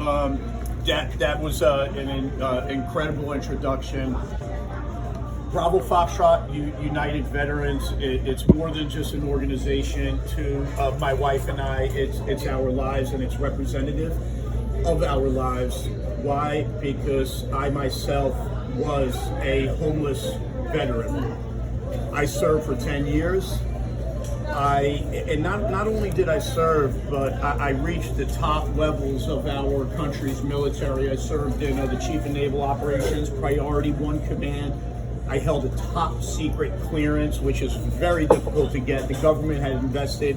That was an incredible introduction. Bravo Foxtrot United Veterans. It's more than just an organization. To my wife and I, it's our lives, and it's representative of our lives. Why? Because I myself was a homeless veteran. I served for 10 years. Not only did I serve, but I reached the top levels of our country's military. I served in the Chief of Naval Operations, Priority 1 Command. I held a top secret clearance, which is very difficult to get. The government had invested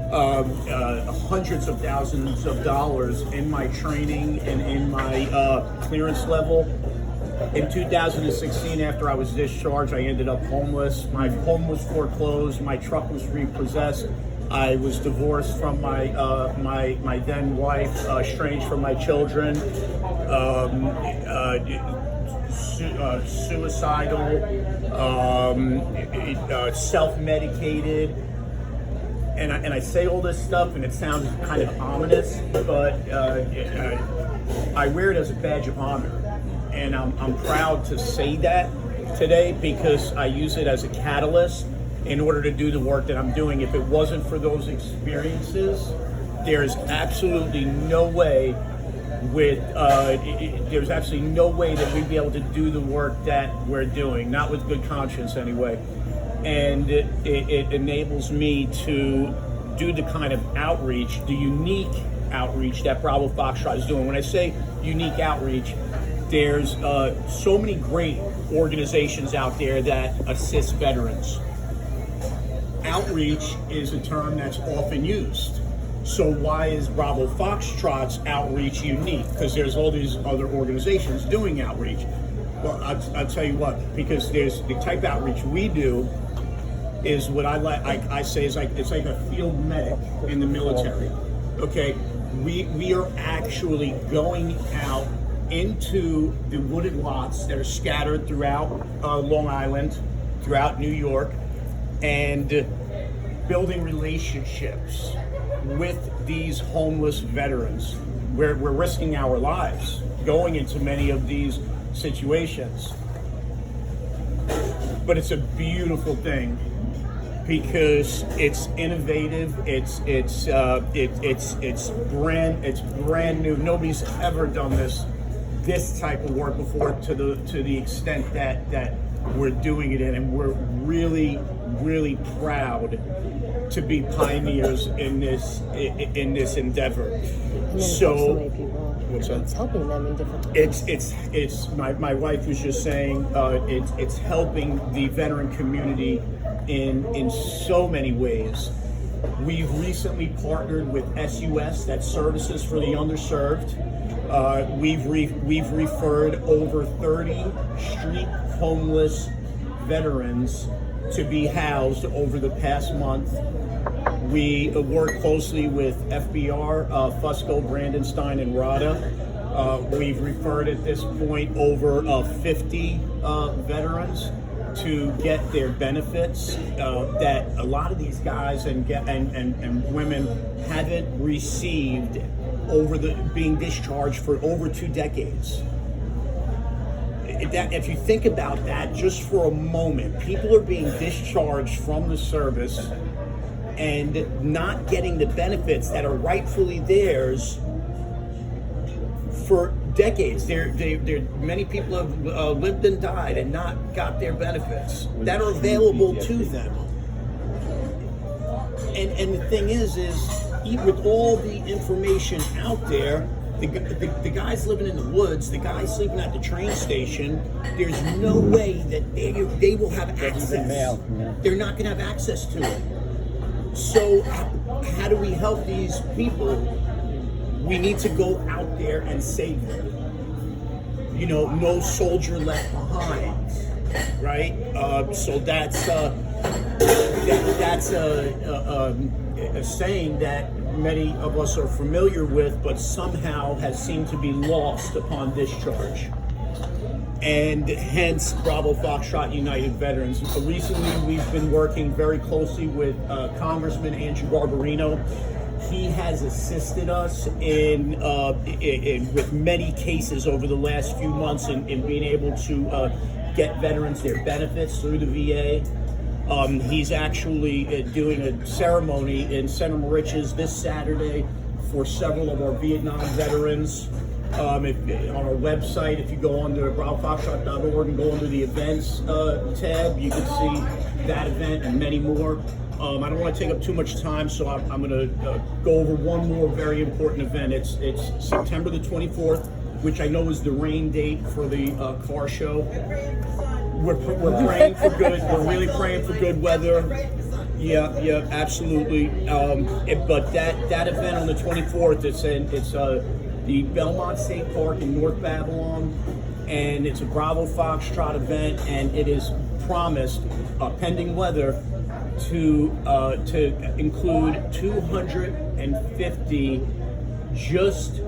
hundreds of thousands of dollars in my training and in my clearance level. In 2016, after I was discharged, I ended up homeless. My home was foreclosed. My truck was repossessed. I was divorced from my then wife, estranged from my children, suicidal, self-medicated. And I say all this stuff, and it sounds kind of ominous, but I wear it as a badge of honor. And I'm proud to say that today, because I use it as a catalyst in order to do the work that I'm doing. If it wasn't for those experiences, there's absolutely no way there's absolutely no way that we'd be able to do the work that we're doing, not with good conscience anyway. And it enables me to do the kind of outreach, the unique outreach that Bravo Foxtrot is doing. When I say unique outreach, there's so many great organizations out there that assist veterans. Outreach is a term that's often used. So why is Bravo Foxtrot's outreach unique? Because there's all these other organizations doing outreach. Well, I'll tell you what, because there's the type of outreach we do is what I say is it's like a field medic in the military. Okay, we are actually going out into the wooded lots that are scattered throughout Long Island, throughout New York, and building relationships with these homeless veterans. We're risking our lives going into many of these situations. But it's a beautiful thing because it's innovative. It's brand new. Nobody's ever done this type of work before to the extent that we're doing it in, and we're really proud to be pioneers in this endeavor. And So many people. What's that? It's helping them in different ways. It's my wife was just saying it's helping the veteran community in so many ways. We've recently partnered with SUS, that's Services for the Underserved. We've referred over 30 street homeless veterans to be housed over the past month. We work closely with FBR, Fusco, Brandenstein, and RADA. We've referred at this point over 50 veterans to get their benefits that a lot of these guys and women haven't received over being discharged for over 2 decades. If you think about that just for a moment, people are being discharged from the service and not getting the benefits that are rightfully theirs for decades. Many people have lived and died and not got their benefits that are available to them. And the thing is with all the information out there, the guys living in the woods, the guys sleeping at the train station, there's no way that they will have access. They're not going to have access to it. So how do we help these people? We need to go out there and save them. No soldier left behind, right? So that's a saying that many of us are familiar with, but somehow has seemed to be lost upon discharge. And hence Bravo Foxtrot United Veterans. Recently, we've been working very closely with Congressman Andrew Garbarino He has assisted us in with many cases over the last few months in being able to get veterans their benefits through the VA. He's actually doing a ceremony in Center Moriches this Saturday for several of our Vietnam veterans. On our website, if you go under Foxtrot.org and go under the events tab, you can see that event and many more. I don't want to take up too much time, so I'm going to go over one more very important event. It's September the 24th, which I know is the rain date for the car show. We're praying for good. We're really praying for good weather. Yeah, absolutely. But that event on the 24th, it's the Belmont State Park in North Babylon, and it's a Bravo Foxtrot event, and it is promised, pending weather, to include 250 just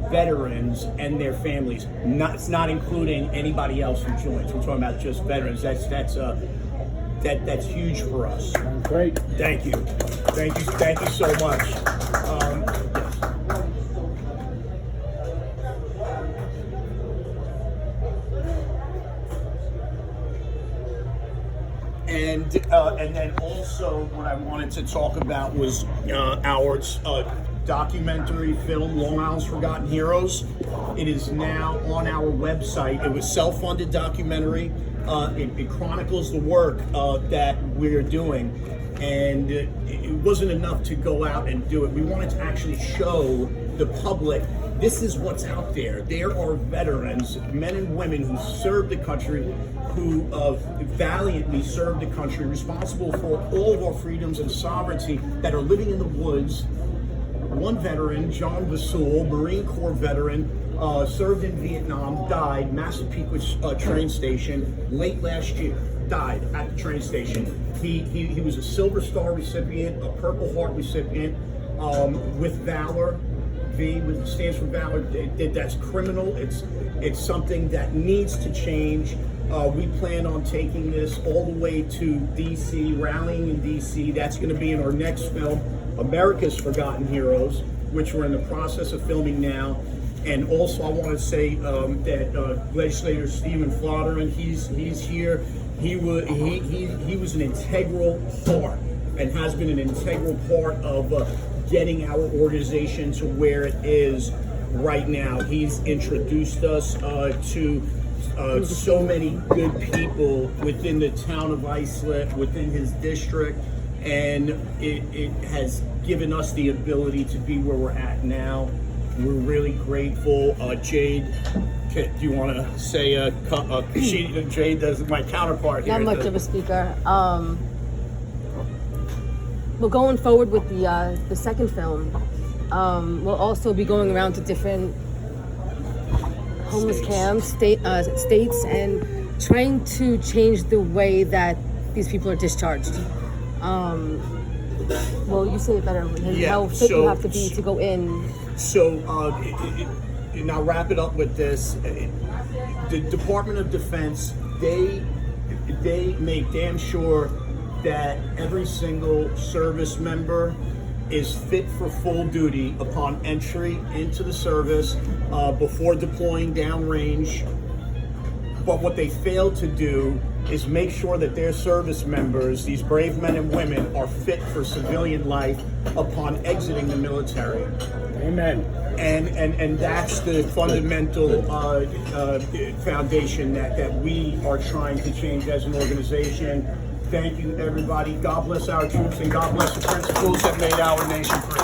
veterans and their families. It's not including anybody else who joins. We're talking about just veterans. That's huge for us. Great. Thank you so much. And then also what I wanted to talk about was our documentary film, Long Island's Forgotten Heroes. It is now on our website. It was self-funded documentary. It chronicles the work that we're doing, and it wasn't enough to go out and do it. We wanted to actually show the public this is what's out there. There are veterans, men and women who served the country, who valiantly served the country, responsible for all of our freedoms and sovereignty, that are living in the woods. One veteran, John Vasul, Marine Corps veteran, served in Vietnam, died, Massapequa train station, late last year, died at the train station. He was a Silver Star recipient, a Purple Heart recipient, with Valor. V stands for Valor. That's criminal. It's something that needs to change. We plan on taking this all the way to DC, rallying in DC. That's going to be in our next film, America's Forgotten Heroes, which we're in the process of filming now. And also, I want to say that legislator Stephen Flodderin, he's here. He was an integral part and has been an integral part of getting our organization to where it is right now. He's introduced us to so many good people within the town of Islips, within his district, and it has given us the ability to be where we're at now. We're really grateful. Jade, do you want to say Jade does my counterpart here? Not much of a speaker. We're going forward with the second film. We'll also be going around to different homeless camps, states, and trying to change the way that these people are discharged. Well, you say it better. How fit you have to be to go in. So, and I'll wrap it up with this. The Department of Defense, they make damn sure that every single service member is fit for full duty upon entry into the service, before deploying downrange. But what they fail to do is make sure that their service members, these brave men and women, are fit for civilian life upon exiting the military. Amen. And that's the fundamental foundation that we are trying to change as an organization. Thank you, everybody. God bless our troops, and God bless the principles that made our nation free.